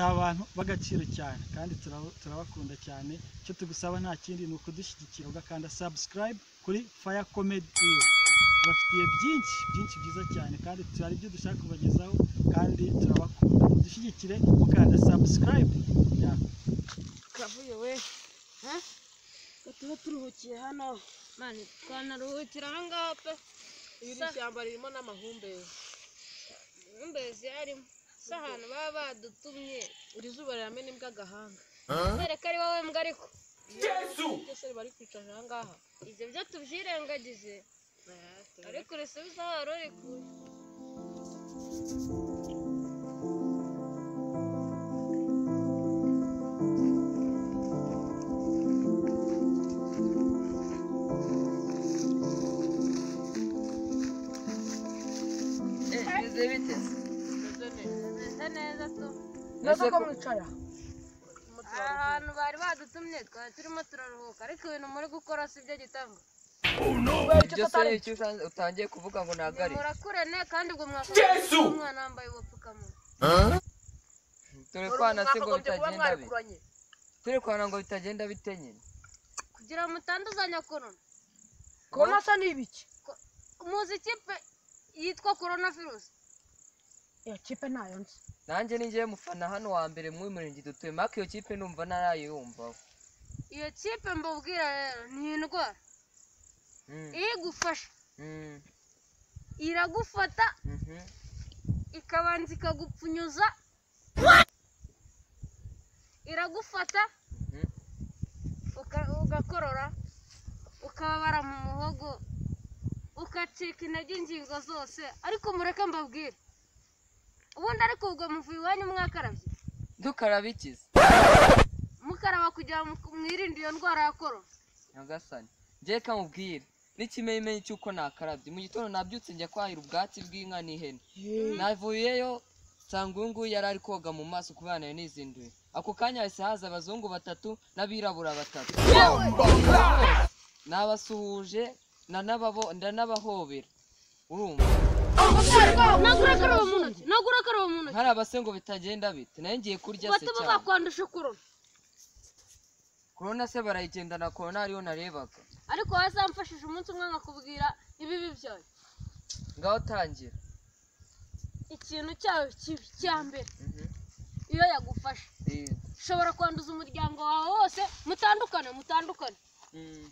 muri abantu bagaciro cyane kandi turabakunda cyane. Cyo tugusaba nta kindi ni ukudushyigikira ugakanda subscribe kuri Fire Comedy iyo bafitiye byinshi byiza cyane kandi turi byo dushaka kubagezaho kandi turabakunda. Dushyigikire mukanda subscribe. Kavuye we tuba turuhukiye hano mani, twanaruhukira ahangaha pe. Iri shyamba ririmo n'amahumbezi yarimo. Se ahantu baba badutumye iri zuba riramena imbwa agahanga. Reka ari wowe mbwa ariko byose bari kwicara ahangaha, ibyo byo tubyirengagize ariko urisubiza aho wari uri kuye. Neza tu neza ko mwicara ahantu bari badutumye twari turimo turaruhuka, ariko ibintu muri gukora si byo gitanga. Icyo utangiye kuvuga ngo nagari murakurene kandi ubwo umwana wambaye ubupfukamunwa. turi kwana se ngo bitagenda turi kwana ngo bitagenda bite nyine kugira mutanduzanya corona. Corona sa ni ibiki? Muzi ikipe yitwa coronavirus? Iyo kipe nayo nzi. Nanjye ningiye mufana hano wa mbere mu murenge dutuye, maka iyo kipe numva narayumva. Iyo kipe mbabwira rero ni indwara igufasha, iragufata ikabanza ikagupfunyuza, iragufata ugakorora, ukababara mu muhogo, ukacika intege ingingo zose. Ariko mureke mbabwire, ubundi ariko ubwo muvuye iwanyu mwakarabye? Dukaraba ikize mukaraba kugira mwirinde iyo ndwara ya corona. Nyagasani ngiye kamubwire n'ikimenyimenyi cy'uko nakarabye. Mu gitondo nabyutse njya kwahira ubwatsi bw'inka n'ihene, navuyeyo nsanga uyu nguyu yari ari koga mu maso kubera nayo nizinduye. Ako kanya hahise haza abazungu 3 n'abirabura 3, nabasuhuje ndanabahobera. Urumva nagura karabo mu ntoki hari abase ngo bitagenda bite, nayo ngiye kurya se cyane bakwandusha corona se barayigendana. Corona ariyo narebaga, ariko wazamfashije umunsi umwe nkakubwira ibibi byayo. ngaho tangira. Ikintu cyayo kibi cya mbere, iyo yagufasha ushobora kwanduza umuryango wawe wose. Mutandukane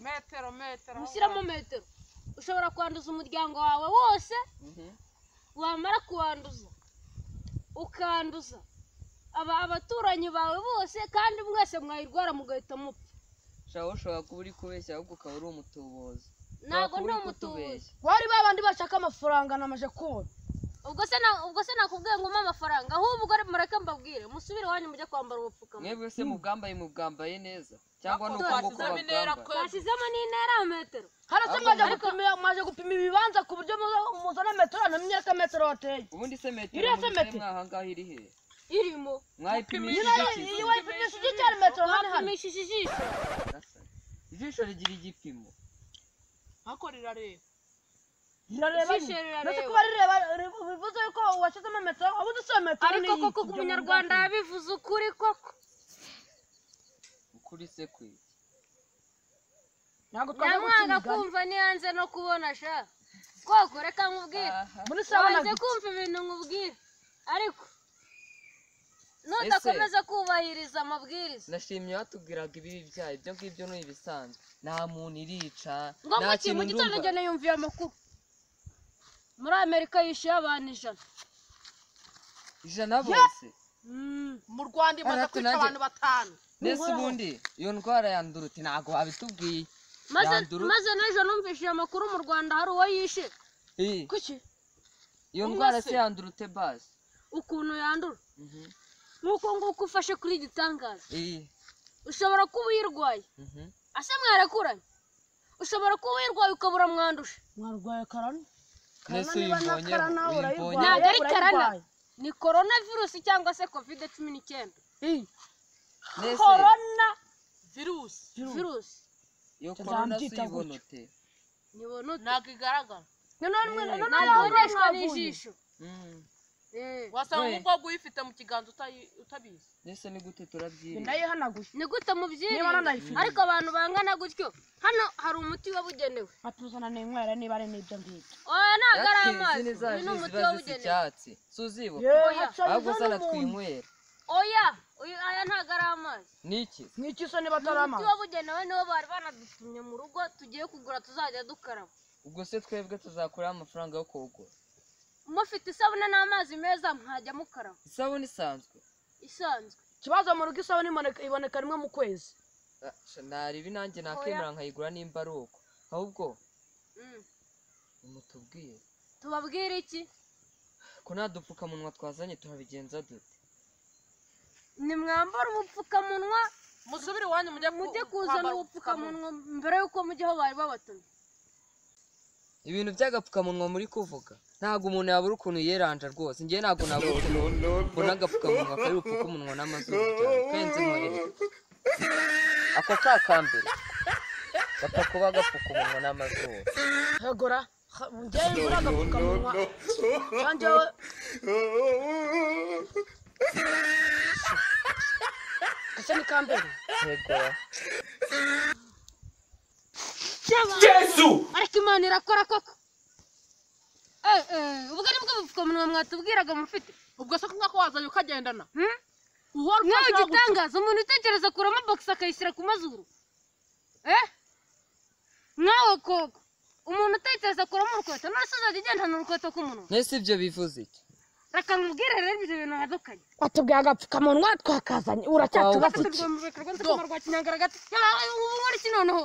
metero mushyiramo metero. Ushobora kwanduza umuryango wawe wose, wamara kuwanduza ukanduza abaturanyi bawe bose, kandi mwese mwayirwara mugahita mupfa. Shaho ushobora kuba uri kubeshya ahubwo ukaba uri umutubuzi. Ntabwo ndi umutubuzi. Wari babandi bashaka amafaranga namaje kubona. Ubwo se nakubwiye ngo umpa amafaranga, ahubwo mureke mbabwire musubire wanyu mujye kwambara ubupfukamunwa. Mwebwe se mubwambaye neza cyangwa nuko bakubwira twasizemo n'intera metero. Harase maje gupima ibibanza ku buryo muzana metero na myaka metero wateye. Ubundi se metero mwahangaho iri he? Irimo mwayipimishije iki? Wayipimishije cyane metero hano. Wapimishije ijisho. Ijisho rigira igipimo. Hako rirareba. Ndetse kuba rireba bivuze ko washyizemo metero, ubundi se metero ni ariko koko umunyarwanda yabivuze ukuri koko. Ukuri se kwe nyamwanga kumva niyanze no kubona sha koko. Reka nkubwire muri sabana kumva ibintu nkubwire, ariko nudakomeza kubahiriza amabwiriza. Nashimye watubwiraga ibibi byayo, ibyo ngibyo ni ibisanzwe. Nta muntu irica, nta kintu. Mu gitondo njye niyumviye amakuru muri Amerika yishyuye abantu 100 bose. Mu Rwanda imaze kwica abantu 5. Nese ubundi iyo ndwara yandura uti ntago wabitubwiye. Maze n'ejo numvishije amakuru mu Rwanda hari uwo yishe. Kuki iyo ndwara se yandura ute basi? Ukuntu yandura nuko nguko ufashe kuri gitangaza. Ushobora kuba uyirwaye, ase mwarakuranye. Ushobora kuba uyirwaye ukabura mwandusha. Mwarwaye karana. Nese uyibonye ntabwo ari karana, ni coronavirus cyangwa se covid-19. Corona virus. Yo corona sibonote. Ntabwo igaragara. None ntabwo n'ijisho. wasanga umukobwa uyifite mu kiganza utabizi Nese ni gute turabyirinda ndayihanaguye ni gute mubyirinda Niba nanayifite. ariko abantu bangana gutyo hano hari umuti wabugenewe atuzana n'inywera niba ari n'ibyo ngibyo oya ntabwo ari amazi Zini uyu zaje ni umuti ziba zisa wabugenewe icyatsi suzibuka Oya. ahubwo sana twinywera oya aya ntabwo ari amazi niki n'iki so niba atari umuti amazi wabugenewe niwo bari banadutumye mu rugo tugiye kugura tuzajya dukaraba ubwo se twebwe tuzakuraho amafaranga yo kugura mufite isabune n'amazi meza mwajya mukaraba isabune isanzwe isanzwe ikibazo mu rugo isabune iboneka rimwe mu kwezi naribi nanjye nakemera nkayigura nimba ari uko ahubwo mutubwire tubabwire iki ko nta dupfukamunwa twazanye turabigenza dute nimwambara ubupfukamunwa musubire iwanyu mujye kuzana ubupfukamunwa mbere y'uko mujyaho bari babatumye ibintu by'agapfukamunwa muri kuvuga ntabwo umuntu yabura ukuntu yeranja rwose njye ntabwo nabura ukuntu mbona agapfukamunwa kari bupfuke umunwa n'amazuru cyane kenze nkohereza ako kakambere gapfa kuba gapfuka umunwa n'amazuru hagora njyewe ngura agapfukamunwa njyewe ese ni kambere hegora Yesu ariko Imana irakora koko ubwo ni bwo bupfukamunwa mwatubwiraga mufite ubwo se ko wazanye ukagendana nkawe gitangaza umuntu utekereza kuramo box akayishyira ku mazuru nkawe koko umuntu utekereza kuramo urukweto none se uzajya ugendana urukweto k'umunwa nese ibyo bivuze iki reka nkubwire rero ibyo bintu hadukanye watubwiye agapfukamunwa twakazanye uracyatubafite rwa kinyangara gato ubu nkora iki noneho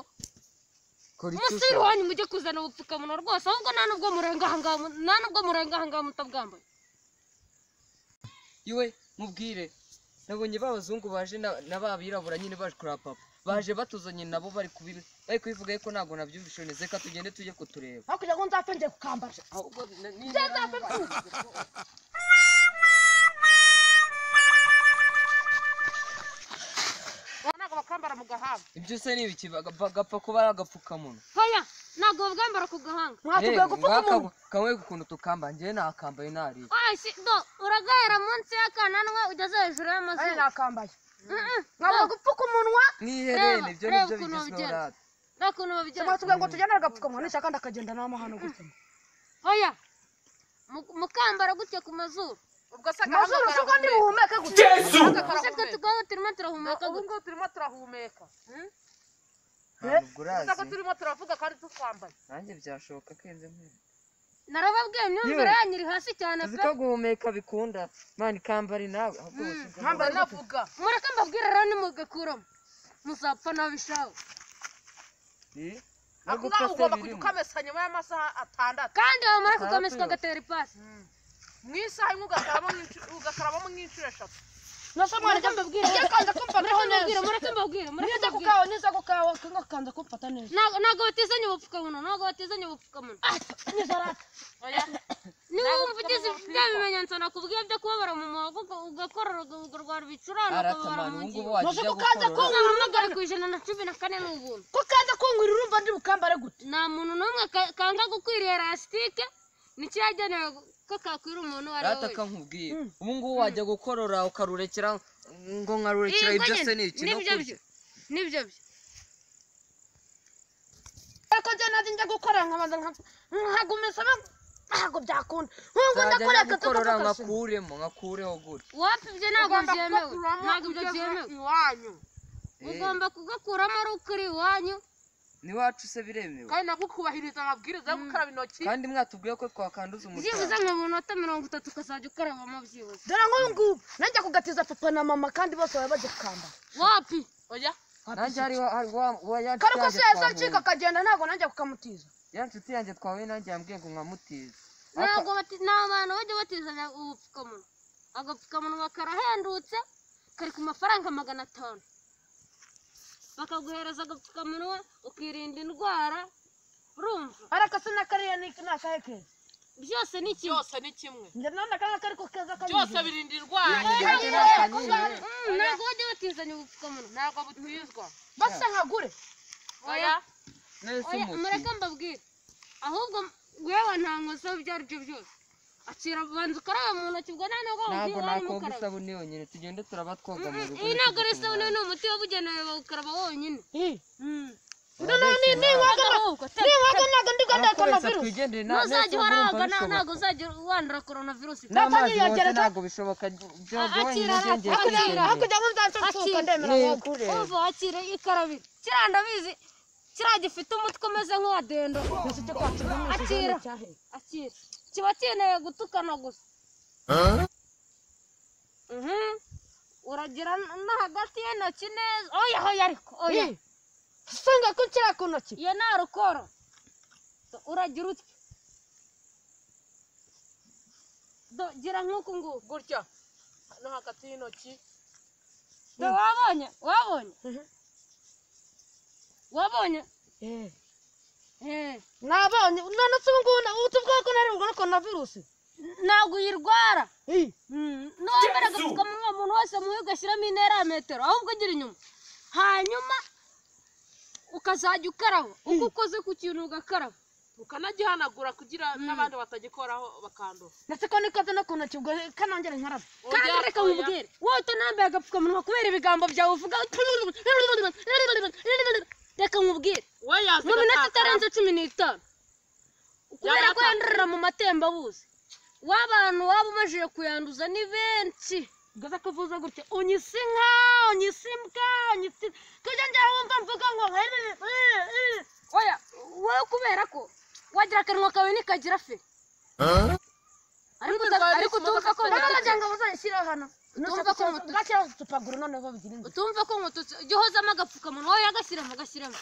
umusiri wanyu mujye kuzana ubupfukamunwa rwose ahubwo nta nubwo murenga ahangaha mutabwambaye iwe mubwire nabonye b'abazungu baje n'ababirabura nyine baje kureba papa baje batuzanye nabo bari kubivuga yuko ntabwo nabyumvishe neza reka tugende tujye kutureba hakurya ngo nzapfe ngiye kukambara ntabwo bakambara mu gahanga ibyo se ni ibiki gapfa kuba ari agapfukamunwa hoya ntabwo babwambara ku gahanga mwatubwiye gupfuka umuntu kamwe ukuntu tukamba njyewe nakambaye nariye uragahera munsi y'akananwa ugeze hejuru y'amazuru ari nakambaye mwabura gupfuka umunwa mwiherene ibyo nibyo bigezweho rata nta kuntu babigenza mwatubwiye ngo tujyane agapfukamunwa nishaka ndakagenda n'amahano gutya hoya mukambara gutya ku mazuru amazuru si uko ndi buhumeke gutya ese tugaho turimo turahumeka ubu ngubu turimo turahumeka ntabwo urazi gusa ko turimo turavuga kandi tutwambaye nanjye byashoboka kenze nk'ibi narababwiye imyumvire yanyu iri hasi cyane uzi pe ko guhumeka bikunda mani kambari nawe ahubwo nkambara navuga mureke mbabwire rero nimugakuramo muzapfa nabishawe ntabwo nawe ugomba kujya ukamesa nyuma y'amasaha atandatu kandi wamara kukamesa ukagatera ipasi mu isaha imwe ugakarabamo nk'inshuro eshatu nose mwareke mbabwire kanza kumfataho neza mureke mbabwire niza kukawa niza kukawa kanza kumfata neza ntabwo batizanye ubupfukamunwa ntabwo batizanye ubupfukamunwa niza rata niba wumva ugize bya bimenyetso nakubwiye byo kubabara mu muhogo ugakorora ugarwara ibicurane ukababara mu ngingo nose kukanza uhamagare ku 114 ni ubuntu ko kanza kungwira urumva ndi bukambare gute nta muntu n'umwe kanga gukwiriye elasitike nicyagenewe ko kakwira umuntu uwo ari we rata kankubwira ubu ngubu wajya gukorora ukarurekera ngo nkarurekera ibyo se ni iki no kurya nibyo byo ariko njye nazi njya gukorera nkabanza nkagumisa ntabwo byakunda nk'ubu ndakoreka gukorora nkakureho gutya wapi ibyo ntabwo byemewe ntabwo ibyo byemewe iwanyu ugomba kugakuramo ari ukuri iwanyu n'iwacu se biremewe kandi nagukubahiriza amabwiriza yo gukaraba intoki kandi mwatubwiye ko twakanduza byibuze nka mu minota 30 ukazajya ukarabamo byibuze dore nk'ubu ngubu nanjye kugatiza papa na mama kandi bose baba bagiye kukambara wapi oya nanjye hari kari ko se yazacika akagenda ntabwo nanjye kukamutiza ya nshuti yanjye twahuye nanjye yambwiye ngo nkamutiza ntabwo nta bantu bajya batizanya ubupfukamunwa agapfukamunwa karahendutse kari ku mafaranga 500 bakaguhereza agapfukamunwa ukirinda indwara urumva ariko se na kariya ni akahe keza byose ni kimwe njye none akanga kari ko keza byose birinda indwara ntabwo bajya batizanya ubupfukamunwa ntabwo butwizwa basa nkagure oya mureke mbabwire ahubwo wewe nta nkozo ibyo ari byo byose akira banza ukarabe mu ntoki ubwo ntabwo ntabwo nakoga isabune yonyine tugende turaba twoga mu rugo iyi ntabwo ari isabune ni umuti wabugenewe bawukaraba wonyine ntuzajya uharaga ntabwo uzajya wandura coronavirus ntabwo bishoboka umva wakira ikarabira kiriya ndabizi kiriya gifite umutwe umeze nk'uwa dendo akira kiba keneye gutukana gusa uragira no hagati y'intoki neza oya hoya ariko oya usanga ko kiriya ku ntoki iyo nta rukoro uragira utwe gira nk'uku nguku gutya no hagati y'intoki wabonye nabonye none se ubu ngubu tuvuga ko nari bugore coronavirus ntabwo uyirwara n'uwambara agapfukamunwa umuntu wese muhe ugashyiramo intera ya metero ahubwo ugira inyuma hanyuma ukazajya ukaraba uko ukoze ku kintu ugakaraba ukanagihanagura kugira n'abandi batagikoraho bakandura ndetse ko nikoze no ku ntoki ubwo kanongere nkarabe kandi reka nkubwire wowe utanambaye agapfukamunwa kubera ibigambo byawe uvuga reka nkubwire mu minota itarenze 15 kubera ko yandurira mu matembabuzi w'abantu waba umajije kuyanduza ni benshi gaza kuvuza gutya unyisi nka unyisi mbwa unyisi kujya njya wumva mvuga ngo oya wowe kubera ko wagira akanwa kawe nikagira fe ariko utumva ko ngo bazayishyira hano utumva ko tupagura noneho bigira inzu utumva ko nkututse ujya uhozamo agapfukamunwa wowe agashyiramo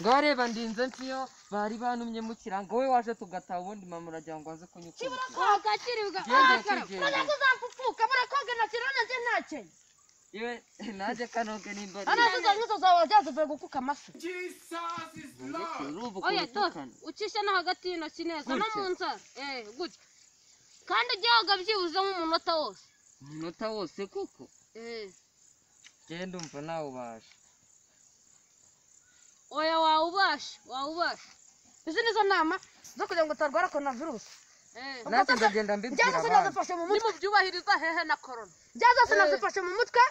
ngo reba ndinze mfiyo bari bantumye mu kirango wowe waje tugataha ubundi mama uragira ngo aze kunyukura uzapfuka murakoga intoki none njye ntacye yewe naje kanoge nimba nk'izo zawe byazivuye gukuka amafi oya ucisha no hagati y'intoki neza no mu nzara gutya kandi ujya woga byibuze nk'umunota wose umunota wose kuko genda umva nawe ubasha oya wawubasha izi nizo nama zo kugira ngo utarwara coronavirus natwe ndagenda mbibwira byazose nazifashe mu mutwe nimubyubahiriza hehe na corona byazose nazifashe mu mutwe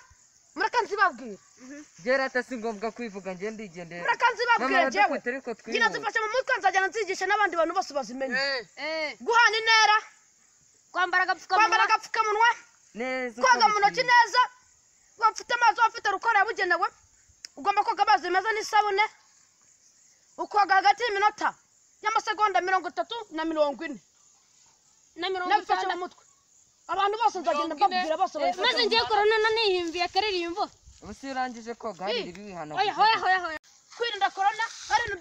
mureka nzibabwira gerata si ngombwa kwivuga ngende ndigendera mureka nzibabwira jewe ngina zifashe mu mutwe nzajyana nzigisha n'abandi bantu bose bazimenye guhana intera kwambara agapfukamunwa neza koga mu ntoki neza wafite amazi wafite rukora yabugenewe ugomba koga amazi meza n'isabune ukoga hagati y'iminota y'amasegonda 30 na 40 nabifashe mu mutwe abantu bose nzagenda mbabwira bose maze ngiye corona nanihimbiye akaririmbo ubu si urangije koga hari ibihano oya kwirinda corona hari ibintu